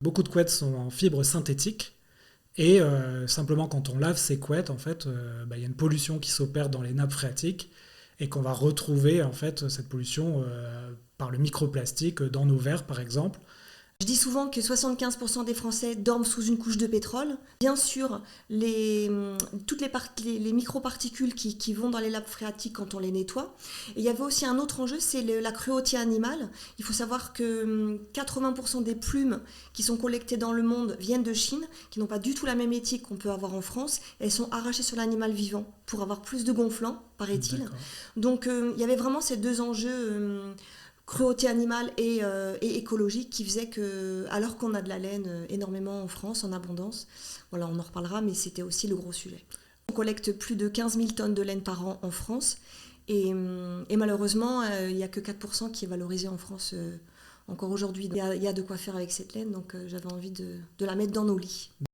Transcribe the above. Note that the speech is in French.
Beaucoup de couettes sont en fibres synthétiques. Et simplement, quand on lave ces couettes, en fait, y a une pollution qui s'opère dans les nappes phréatiques et qu'on va retrouver en fait cette pollution par le microplastique dans nos verres, par exemple. Je dis souvent que 75% des Français dorment sous une couche de pétrole. Bien sûr, toutes les microparticules qui vont dans les nappes phréatiques quand on les nettoie. Et il y avait aussi un autre enjeu, c'est la cruauté animale. Il faut savoir que 80% des plumes qui sont collectées dans le monde viennent de Chine, qui n'ont pas du tout la même éthique qu'on peut avoir en France. Elles sont arrachées sur l'animal vivant pour avoir plus de gonflant, paraît-il. D'accord. Donc il y avait vraiment ces deux enjeux cruauté animale et écologique qui faisait que, alors qu'on a de la laine énormément en France, en abondance, voilà, on en reparlera, mais c'était aussi le gros sujet. On collecte plus de 15 000 tonnes de laine par an en France et malheureusement, il n'y a que 4% qui est valorisé en France encore aujourd'hui. Il y a de quoi faire avec cette laine, donc j'avais envie de la mettre dans nos lits.